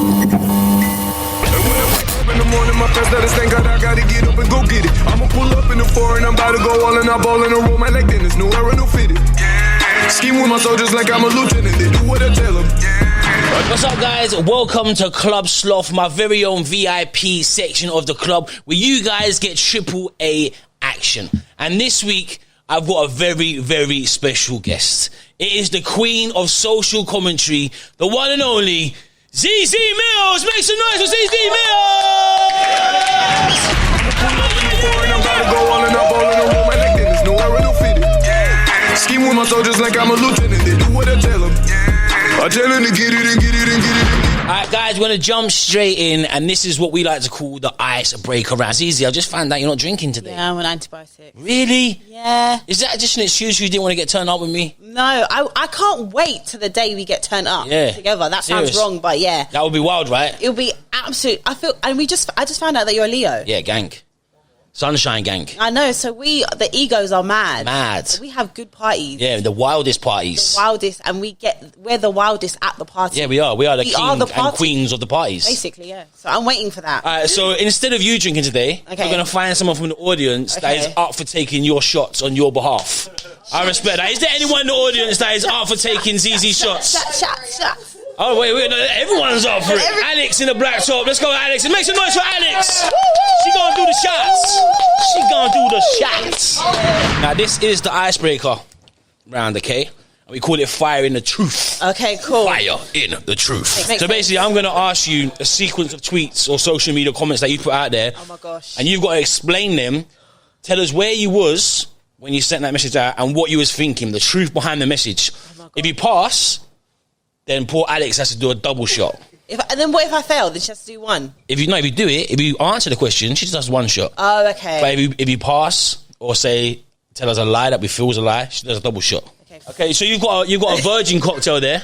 In the morning, my friends let us thank God I gotta get up and go get it. I'ma pull up in the foreign, I'm about to go all in, I ball in a room, I like Dennis, new era, new fitted. Yeah. Scheme with my soldiers like I'm a lieutenant, they do what I tell them. Yeah. What's up, guys? Welcome to Club Sloth, my very own VIP section of the club, where you guys get triple A action. And this week, I've got a very, very special guest. It is the queen of social commentary, the one and only Zeze Millz. Make some noise for Zeze Millz! I'm about to go all in, I ball in a room, I like Dennis, new era, new fitted. Yeah. Scheme with my soldiers like I'm a lieutenant, they do what I tell them. Yeah. I tell them to get it and get it and get it. Alright, guys, we're going to jump straight in, and this is what we like to call the icebreaker round. Zeze, I just found out you're not drinking today. Yeah, I'm on antibiotics. Really? Yeah. Is that just an excuse you didn't want to get turned up with me? No, I can't wait till the day we get turned up together. That Serious? sounds wrong, but yeah. That would be wild, right? It'll be absolute. I just found out that you're a Leo. Yeah, gang. Sunshine gang. I know, so the egos are mad. Mad. So we have good parties. Yeah, the wildest parties. The wildest, and we're the wildest at the party. Yeah, we are. We are the king and queens of the parties. Basically, yeah. So I'm waiting for that. Alright, so instead of you drinking today, we're going to find someone from the audience that is up for taking your shots on your behalf. I respect that. Is there anyone in the audience that is up for taking Zeze's shots? Shots. Oh, wait, no, everyone's up for it. Alex in the black top. Let's go, Alex. And make some noise for Alex. She gonna do the shots. Now, this is the icebreaker round, okay? And we call it Fire in the Truth. Okay, cool. Fire in the Truth. So basically, I'm going to ask you a sequence of tweets or social media comments that you put out there. Oh, my gosh. And you've got to explain them. Tell us where you was when you sent that message out and what you was thinking, the truth behind the message. If you pass, then poor Alex has to do a double shot. And then what if I fail? Then she has to do one. If you answer the question, she just does one shot. Oh, okay. But if you pass or tell us a lie that we feel is a lie, she does a double shot. Okay, so you've got a virgin cocktail there.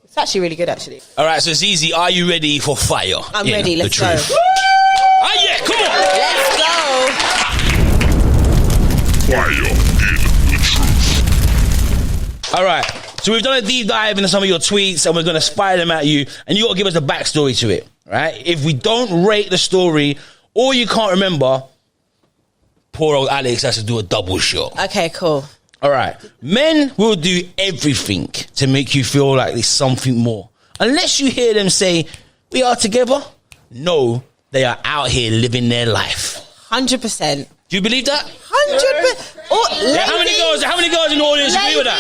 It's actually really good, actually. All right, so Zeze, are you ready for fire? I'm ready. Let's go. Oh yeah, come on. Let's go. Fire in the Truth. All right. So we've done a deep dive into some of your tweets and we're going to spy them at you and you got to give us the backstory to it, right? If we don't rate the story or you can't remember, poor old Alex has to do a double shot. Okay, cool. All right. Men will do everything to make you feel like there's something more. Unless you hear them say, we are together, no, they are out here living their life. 100%. Do you believe that? 100%. Oh, How many girls in the audience agree with that?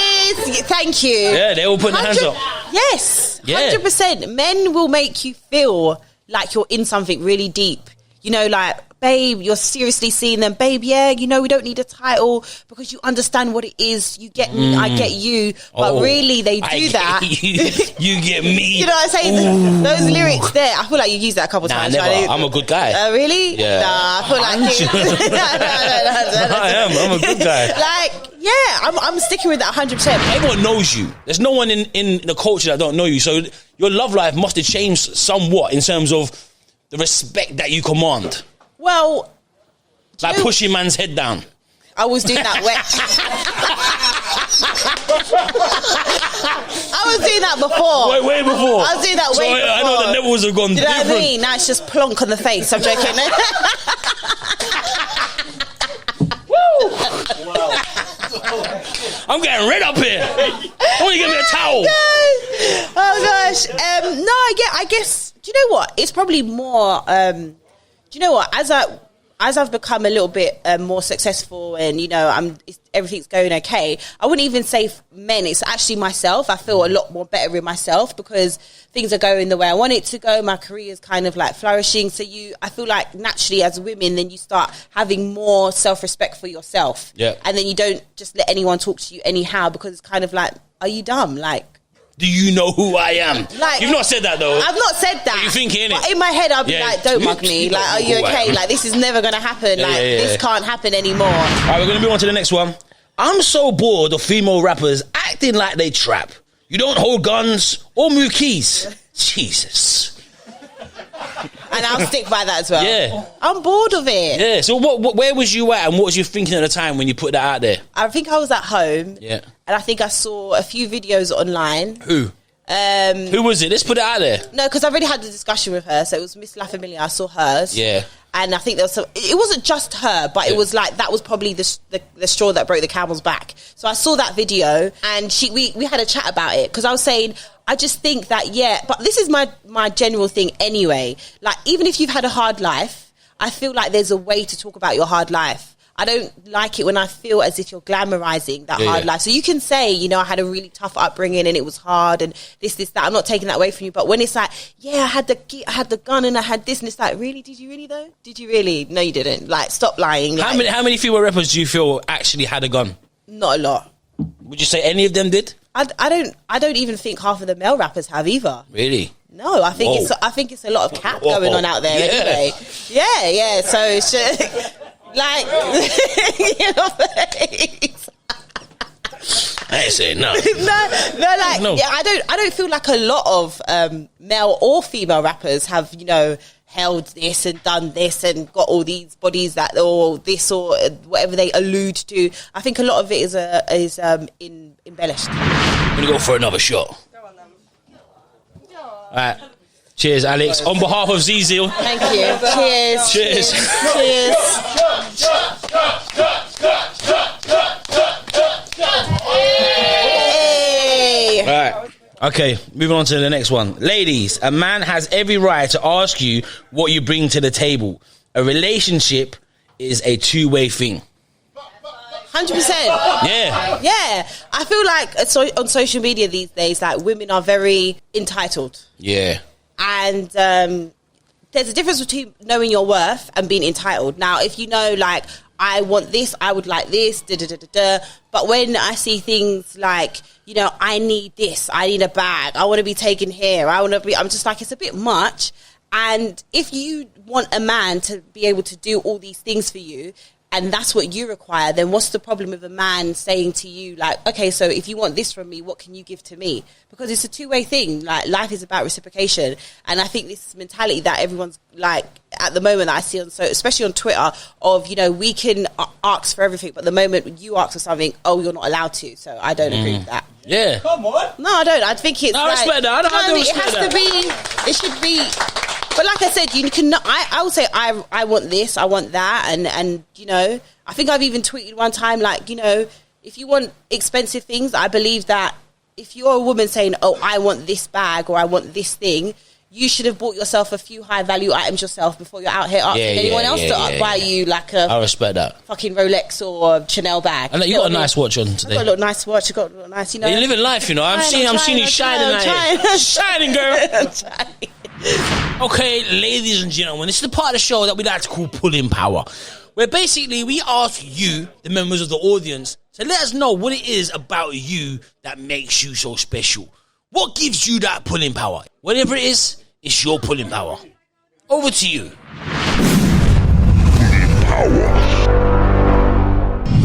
Thank you. Yeah, they all put their hands up. Yes, yeah. 100%. Men will make you feel like you're in something really deep. You know, like, babe, you're seriously seeing them. Babe, yeah, you know, we don't need a title because you understand what it is. You get me, I get you. But really, they do that. You get me. You know what I'm saying? Those lyrics there, I feel like you used that a couple times. Never. I'm a good guy. Really? Yeah. Nah, I feel like I'm a good guy. Like, yeah, I'm sticking with that 100%. Everyone knows you. There's no one in the culture that don't know you. So your love life must have changed somewhat in terms of the respect that you command. Well, like pushing man's head down. I was doing that I was doing that before. Way before. I was doing that way before. I know the levels have gone different. You know what I mean? Now it's just plonk on the face. I'm joking. I'm getting red up here. Why don't you give me a towel? Oh gosh. I guess. Do you know what? It's probably more. Do you know what? As I've become a little bit more successful, and you know, everything's going okay. I wouldn't even say men. It's actually myself. I feel a lot more better with myself because things are going the way I want it to go. My career is kind of like flourishing. So I feel like naturally as women, then you start having more self-respect for yourself. Yeah. And then you don't just let anyone talk to you anyhow because it's kind of like, are you dumb? Like, do you know who I am? Like, you've not said that though. I've not said that. You think it, innit? But in my head, I'll be like, don't mug me. Like, are you okay? Like, this is never going to happen. This can't happen anymore. All right, we're going to move on to the next one. I'm so bored of female rappers acting like they trap. You don't hold guns or move keys. Jesus. And I'll stick by that as well. Yeah. I'm bored of it. Yeah. So where was you at and what was you thinking at the time when you put that out there? I think I was at home. Yeah. And I think I saw a few videos online. Who? Who was it? Let's put it out there. No, because I already had the discussion with her. So it was Miss La Familia. I saw hers. Yeah. And I think there was some, it wasn't just her, but it was like, that was probably the straw that broke the camel's back. So I saw that video and we had a chat about it because I was saying, I just think that, but this is my general thing anyway. Like, even if you've had a hard life, I feel like there's a way to talk about your hard life. I don't like it when I feel as if you're glamorizing that hard life. So you can say, you know, I had a really tough upbringing and it was hard and this, that. I'm not taking that away from you. But when it's like, I had the gun and I had this, and it's like, really? Did you really though? Did you really? No, you didn't. Like, stop lying. How many female rappers do you feel actually had a gun? Not a lot. Would you say any of them did? I don't even think half of the male rappers have either. Really? No, I think it's a lot of cap going on out there anyway. Yeah. So it's just like, you know, I ain't saying no. I don't feel like a lot of male or female rappers have, you know, held this and done this and got all these bodies that, or this or whatever they allude to. I think a lot of it is embellished. I'm gonna go for another shot. Go on then. All right. Cheers, Alex. On behalf of Zeze. Thank you. Cheers. Hey. All right. Okay, moving on to the next one. Ladies, a man has every right to ask you what you bring to the table. A relationship is a two-way thing. 100%. Yeah. I feel like on social media these days, like, women are very entitled. Yeah. And there's a difference between knowing your worth and being entitled. Now, if you know, like, I want this, I would like this, but when I see things like, you know, I need this, I need a bag, I want to be taken here, I'm just like, it's a bit much. And if you want a man to be able to do all these things for you, and that's what you require, then what's the problem with a man saying to you, like, okay, so if you want this from me, what can you give to me? Because it's a two-way thing. Like, life is about reciprocation. And I think this mentality that everyone's, like, at the moment that I see, especially on Twitter, of, you know, we can ask for everything, but the moment you ask for something, you're not allowed to. So I don't agree with that. Yeah. Come on. No, I don't. I think it's I respect that. It should be. But like I said, you can. I would say I want this, I want that, and you know, I think I've even tweeted one time, like, you know, if you want expensive things, I believe that if you're a woman saying, I want this bag or I want this thing, you should have bought yourself a few high value items yourself before you're out here asking anyone else to buy you like a. I respect that. Fucking Rolex or Chanel bag. And you got a nice watch on today. I got a little nice watch. You got a little nice, you know. You're living life, you know. I'm seeing you shining, shining, girl. Okay, ladies and gentlemen, this is the part of the show that we like to call Pulling Power, where basically we ask you, the members of the audience, to let us know what it is about you that makes you so special. What gives you that pulling power? Whatever it is, it's your pulling power. Over to you.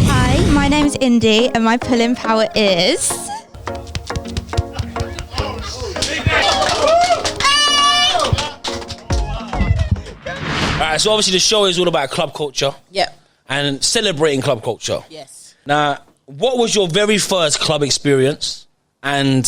Hi, my name's Indy and my pulling power is... Alright, so obviously the show is all about club culture. Yep. And celebrating club culture. Yes. Now, what was your very first club experience and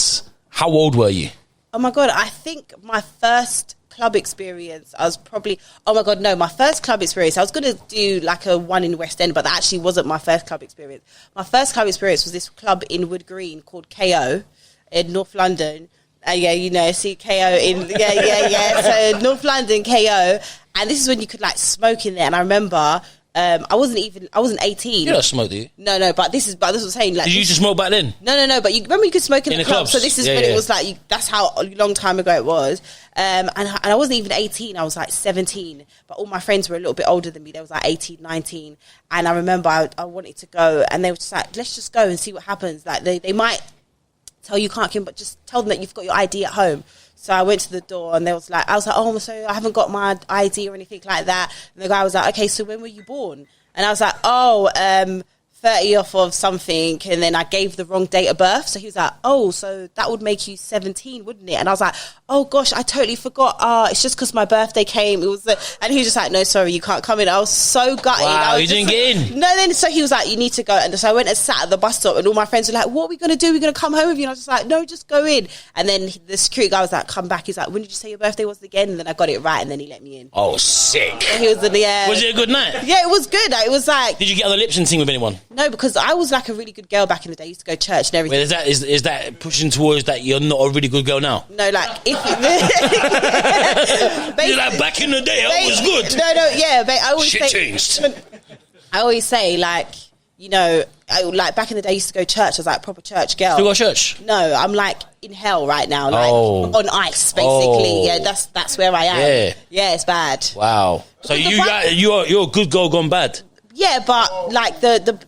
how old were you? Oh my God, I think my first club experience, I was probably... Oh my God, no, my first club experience, I was going to do like a one in West End, but that actually wasn't my first club experience. My first club experience was this club in Wood Green called KO in North London. Yeah, you know, see KO in... Yeah. So North London, KO. And this is when you could like smoke in there. And I remember... I wasn't 18. You don't smoke, do you? No, but this is what I'm saying. Like, did you used to smoke back then? No, but you remember you could smoke in the club. clubs. So this is when it was like, that's how a long time ago it was. And I wasn't even 18, I was like 17. But all my friends were a little bit older than me. They was like 18, 19. And I remember I wanted to go and they were just like, let's just go and see what happens. Like they might tell you can't come, but just tell them that you've got your ID at home. So I went to the door and I was like, oh, so I haven't got my ID or anything like that. And the guy was like, okay, so when were you born? And I was like, 30 off of something, and then I gave the wrong date of birth. So he was like, oh, so that would make you 17, wouldn't it? And I was like, oh gosh, I totally forgot. It's just because my birthday came. It was and he was just like, no, sorry, you can't come in. I was so gutted. Wow, you didn't get in? No, then so he was like, you need to go. And so I went and sat at the bus stop, and all my friends were like, what are we going to do? We're going to come home with you. And I was just like, no, just go in. And then the security guy was like, come back. He's like, when did you say your birthday was again? And then I got it right, and then he let me in. Oh, sick. And he was in the air. Was it a good night? Yeah, it was good. It was like... Did you get on the lips and sing with anyone? No, because I was like a really good girl back in the day. I used to go to church and everything. Wait, is that pushing towards that you're not a really good girl now? No, like if you're like, back in the day, I was good. No, yeah, but I always Shit changed. I always say, like, you know, like back in the day, I used to go to church. I was like a proper church girl. You go to church? No, I'm like in hell right now, like on ice, basically. Oh. Yeah, that's where I am. Yeah, it's bad. Wow. So you're a good girl gone bad. Yeah, but like the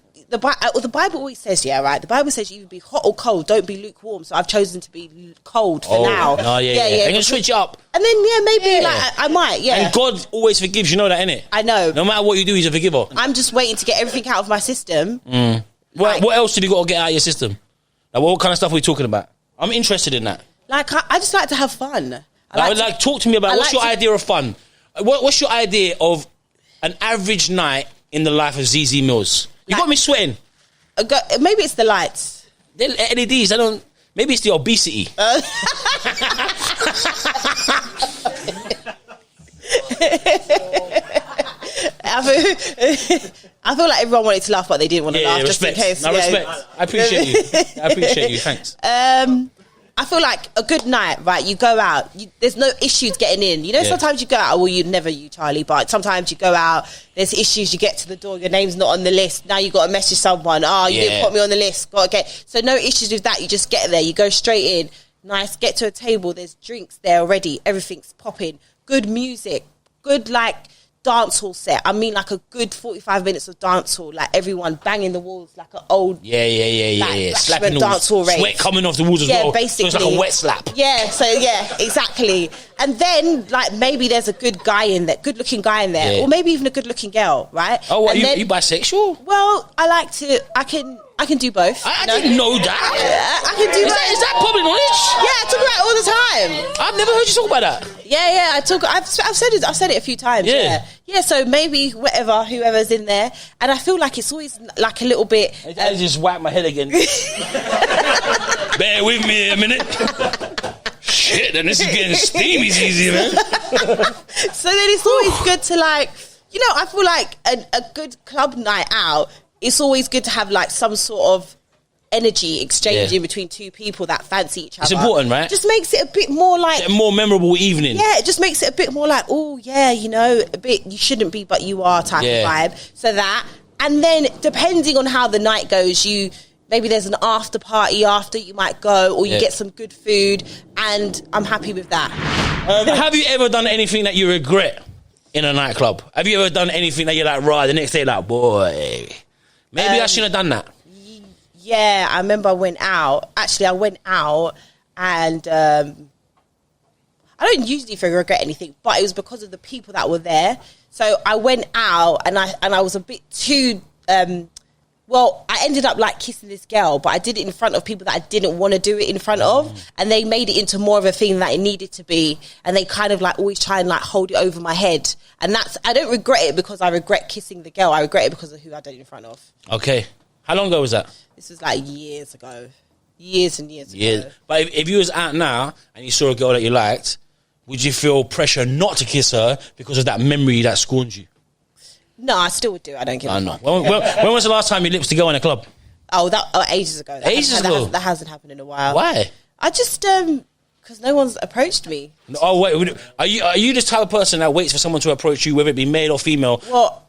Bible always says, yeah, right? The Bible says you can be hot or cold, don't be lukewarm. So I've chosen to be cold for now. Oh, yeah. I'm going to switch it up. And then, maybe like I might, yeah. And God always forgives, you know that, innit? I know. No matter what you do, he's a forgiver. I'm just waiting to get everything out of my system. What else have you got to get out of your system? Like, what kind of stuff are we talking about? I'm interested in that. Like, I just like to have fun. Talk to me about what's your idea of fun? What's your idea of an average night in the life of Zeze Millz? You got me sweating. Maybe it's the lights. They're LEDs. Maybe it's the obesity. I feel like everyone wanted to laugh, but they didn't want to laugh. Respect. Just in case. No, respect. I appreciate you. Thanks. I feel like a good night, right? You go out. There's no issues getting in. You know, sometimes you go out. Well, never you, Charlie, but sometimes you go out. There's issues. You get to the door. Your name's not on the list. Now you got to message someone. You didn't put me on the list. Got to get. So no issues with that. You just get there. You go straight in. Nice. Get to a table. There's drinks there already. Everything's popping. Good music. Good dance hall set. I mean, like a good 45 minutes of dance hall, like everyone banging the walls like an old slapping the dance hall rave. Sweat coming off the walls as well. Basically. So it's like a wet slap. Exactly. And then like maybe there's a good guy in there, good looking guy in there, or maybe even a good looking girl, right? Oh, what, and you bisexual? Well, I can do both. I didn't know that. I can do both. Is that public knowledge? Yeah, I talk about it all the time. I've never heard you talk about that. Yeah, I've said it a few times. Yeah. So maybe whoever's in there, and I feel like it's always like a little bit. I just whack my head again. Bear with me a minute. Shit, and this is getting steamy, easy, man. So then it's always good to I feel like a good club night out. It's always good to have like some sort of energy exchanging between two people that fancy each other. It's important, right? Just makes it a bit more like a more memorable evening. Yeah, it just makes it a bit more like, oh yeah, a bit you shouldn't be but you are type of vibe. So that, and then depending on how the night goes, maybe there's an after party after you might go, or you get some good food, and I'm happy with that. Have you ever done anything that you regret in a nightclub? Have you ever done anything that you're like, right, the next day like, boy, maybe I shouldn't have done that? Yeah, I remember I went out. Actually, I went out and I don't usually regret anything, but it was because of the people that were there. So I went out and I was a bit too... I ended up like kissing this girl, but I did it in front of people that I didn't want to do it in front of, and they made it into more of a thing that it needed to be, and they kind of like always try and like hold it over my head, and I don't regret it because I regret kissing the girl. I regret it because of who I did it in front of. Okay. How long ago was that? This was like years ago. Years and years ago. But if you was out now and you saw a girl that you liked, would you feel pressure not to kiss her because of that memory that scorned you? No, I still would do. I don't give a fuck. When was the last time you lips to go in a club? Ages ago. That hasn't happened in a while. Why? I just because no one's approached me. Oh wait, are you this type of person that waits for someone to approach you, whether it be male or female? Well,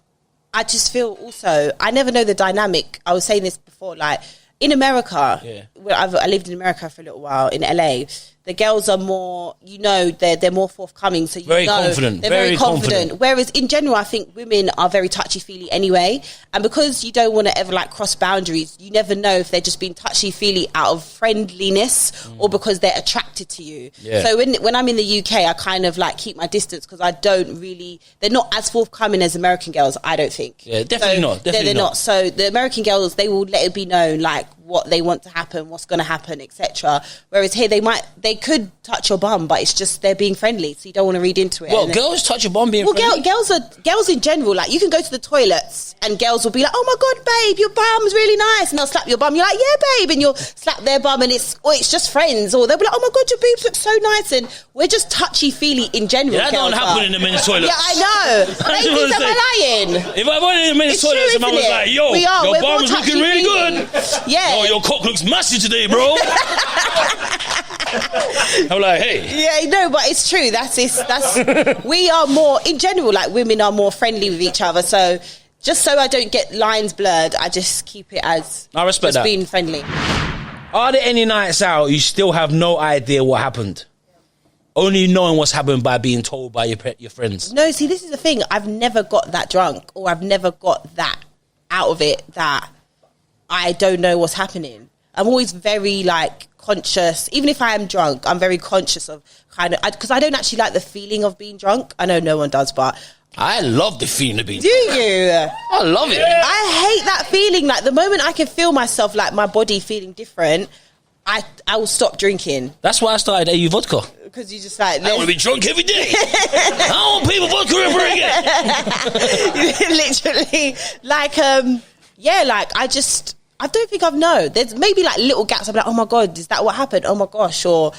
I just feel also I never know the dynamic. I was saying this before, like in America, where I lived in America for a little while in LA. the girls are more, they're more forthcoming. So very confident. They're very confident. Whereas in general, I think women are very touchy-feely anyway. And because you don't want to ever like cross boundaries, you never know if they're just being touchy-feely out of friendliness or because they're attracted to you. Yeah. So when I'm in the UK, I kind of like keep my distance because they're not as forthcoming as American girls, I don't think. Yeah, definitely not. They're not. So the American girls, they will let it be known like what they want to happen, what's going to happen, etc. Whereas here they could touch your bum, but it's just they're being friendly, so you don't want to read into it. Well, girls touch your bum being friendly? Girls in general, like you can go to the toilets and girls will be like, oh my God, babe, your bum's really nice, and they'll slap your bum. You're like, yeah, babe, and you'll slap their bum, and it's just friends, or they'll be like, oh my God, your boobs look so nice, and we're just touchy-feely in general. Yeah, that don't happen in the men's toilets. Yeah, I know. Ladies, am I lying? If I went in the men's toilets and I was like, yo, your bum's looking really good. Yeah. Oh, your cock looks massive today, bro. I'm like, hey. Yeah, no, but it's true. That's we are more, in general, like women are more friendly with each other. So just so I don't get lines blurred, I just keep it as I respect that. Being friendly. Are there any nights out you still have no idea what happened? Only knowing what's happened by being told by your friends? No, see, this is the thing. I've never got that drunk, or I've never got that out of it that I don't know what's happening. I'm always very like conscious. Even if I am drunk, I'm very conscious of because I don't actually like the feeling of being drunk. I know no one does, but I love the feeling of being drunk. Do you? I love it. I hate that feeling. Like the moment I can feel myself, like my body feeling different, I will stop drinking. That's why I started AU vodka. Because you just like... I want to be drunk every day. I don't want people vodka ever again. Literally. Like, like I don't think I've known. There's maybe like little gaps. I'm like, oh my God, is that what happened? Oh my gosh. But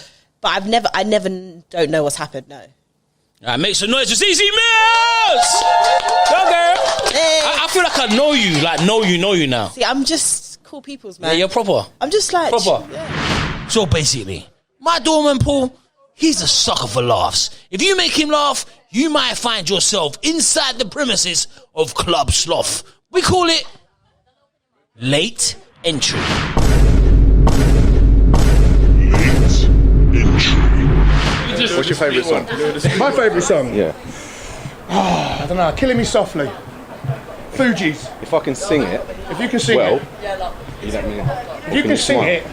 I never don't know what's happened, no. All right, make some noise for Zeze Millz! Go, girl! Hey. I feel like I know you now. See, I'm just cool people's, man. Yeah, you're proper. I'm just like... Proper. Yeah. So basically, my doorman, Paul, he's a sucker for laughs. If you make him laugh, you might find yourself inside the premises of Club Sloth. We call it late entry. What's your favourite song? My favourite song? Yeah. I don't know. Killing Me Softly. Fugees. If I can sing it, if you can sing it, you don't mean. If you can sing it,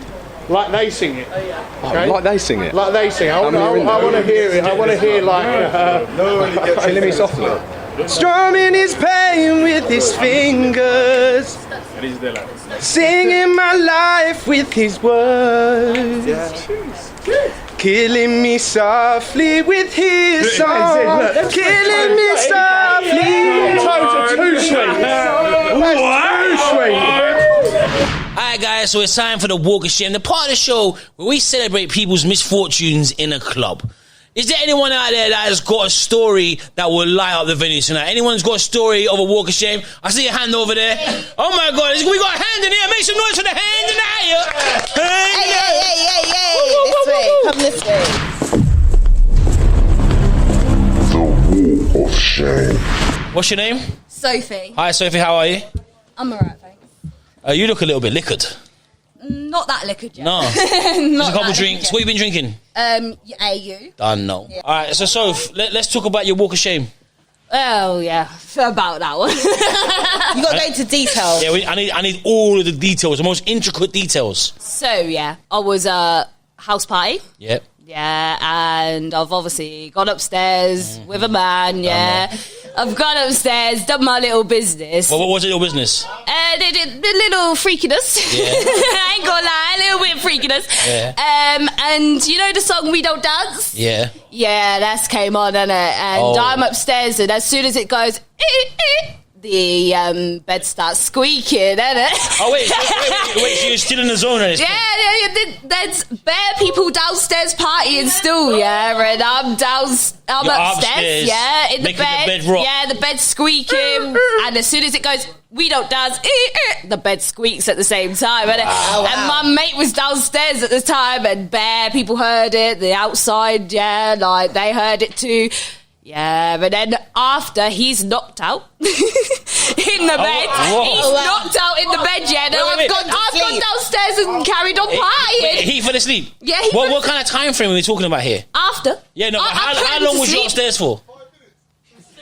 like they sing it. Okay? Like they sing it. Like they sing. I want to hear it. I want to hear like Killing Me Softly. Strumming his pain with his fingers, singing my life with his words. Killing me softly with his song. Killing me softly. Tones are too sweet. That's too sweet. Alright guys, so it's time for the Walk of Shame, the part of the show where we celebrate people's misfortunes in a club. Is there anyone out there that has got a story that will light up the venue tonight? Anyone's got a story of a walk of shame? I see a hand over there. Oh my God, we got a hand in here. Make some noise for the hand in the air. Hey. This way. Come this way. The Walk of Shame. What's your name? Sophie. Hi Sophie, how are you? I'm alright, thanks. You look a little bit liquored. Not that liquored yet. No. Just a couple drinks. What have you been drinking? AU. Done, no. Yeah. Alright, so Soph, let's talk about your walk of shame. Oh yeah, about that one. You got to go into detail. Yeah, I need all of the details, the most intricate details. So yeah, I was a house party. Yep. Yeah, and I've obviously gone upstairs with a man, yeah. I've gone upstairs, done my little business. What was your little business? The little freakiness. Yeah. I ain't gonna lie, a little bit of freakiness. Yeah. And you know the song We Don't Dance? Yeah. Yeah, that's came on, innit? And I'm upstairs, and as soon as it goes, the bed starts squeaking, innit? Oh, wait, so you're still in the zone, right? Yeah, there's bare people downstairs partying still, yeah, and I'm upstairs, yeah, in the bed rock. Yeah, the bed's squeaking, and as soon as it goes, we don't dance, the bed squeaks at the same time, innit? Wow. And my mate was downstairs at the time, and bare people heard it, the outside, yeah, like, they heard it too. Yeah, but then after he's knocked out in the bed. He's knocked out in the bed, yeah. Then I've gone downstairs and carried on partying. He fell asleep? Yeah. What kind of time frame are we talking about here? After. Yeah, no, but how long was you upstairs for?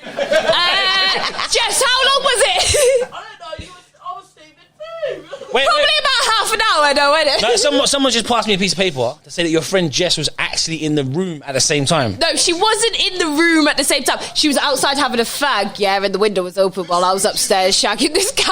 Jess, how long was it? I don't know, I was sleeping too. Probably about half an hour, though, wasn't it? No, someone just passed me a piece of paper to say that your friend Jess was actually in the room at the same time. No, she wasn't in the room at the same time. She was outside having a fag, yeah, and the window was open while I was upstairs shagging this guy.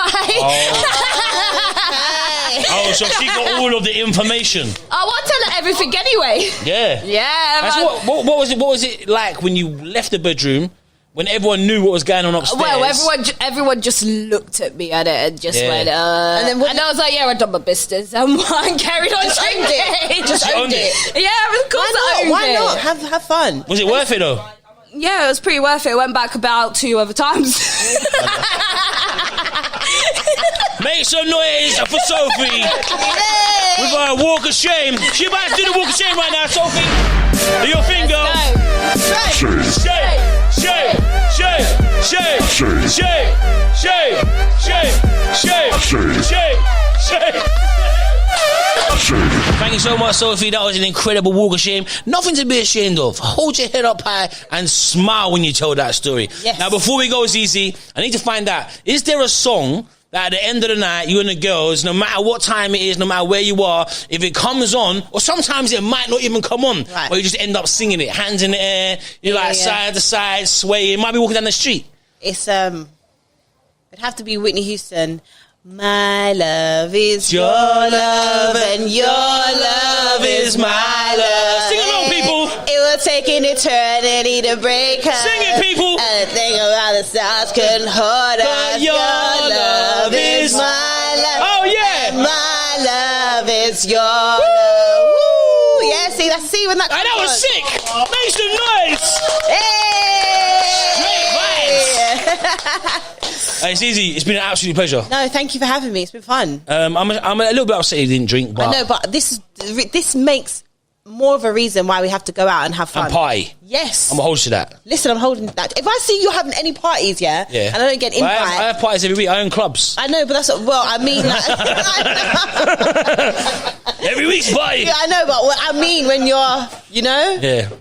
Oh, so she got all of the information. I want to tell her everything anyway. Yeah. Yeah. What was it like when you left the bedroom? When everyone knew what was going on upstairs? Well, everyone just looked at me at it and just went, and I was like, yeah, I done my business. And carried on drinking. Just owned it. Yeah, of course I owned it. Why not? Have fun. Was it worth it, though? Yeah, it was pretty worth it. I went back about 2 other times. Make some noise for Sophie. With her walk of shame. She about to do the walk of shame right now, Sophie. Do your thing, girl. Shame. Thank you so much, Sophie. That was an incredible walk of shame. Nothing to be ashamed of. Hold your head up high and smile when you tell that story. Yes. Now, before we go, Zeze, I need to find out, is there a song that at the end of the night, you and the girls, no matter what time it is, no matter where you are, if it comes on, or sometimes it might not even come on, or you just end up singing it, hands in the air, you're side to side, swaying, might be walking down the street. It's it'd have to be Whitney Houston. My love is your love and your love is my love. Sing along, people. It will take an eternity to break us. Sing it, people. And the thing about the stars couldn't hold us. Your love is my love. Oh, yeah. And my love is your love. Woo. Yeah, see when that comes that was sick. Make some noise. Hey. Great vibes. Hey, it's easy. It's been an absolute pleasure. No, thank you for having me. It's been fun. I'm a little bit upset you didn't drink, but I know, but this makes more of a reason why we have to go out and have fun. And party. Yes. I'm going to hold you to that. Listen, I'm holding that. If I see you having any parties, and I don't get invited. I have parties every week. I own clubs. I know, but that's I mean, every week's party. Yeah, I know, but what I mean when you're,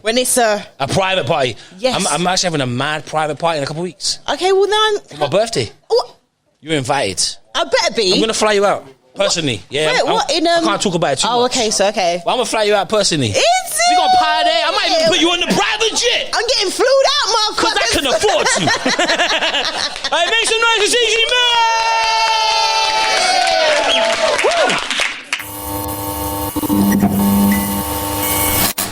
when it's a private party. Yes. I'm actually having a mad private party in a couple of weeks. Okay, well then for my birthday. What? You're invited. I better be. I'm going to fly you out. Personally, what? Yeah. Wait, what? I can't talk about it too much. Okay, so okay. Well, I'm gonna fly you out personally. Is it? We got party. I might even put you on the private jet. I'm getting flew out, motherfucker. Because I can afford to.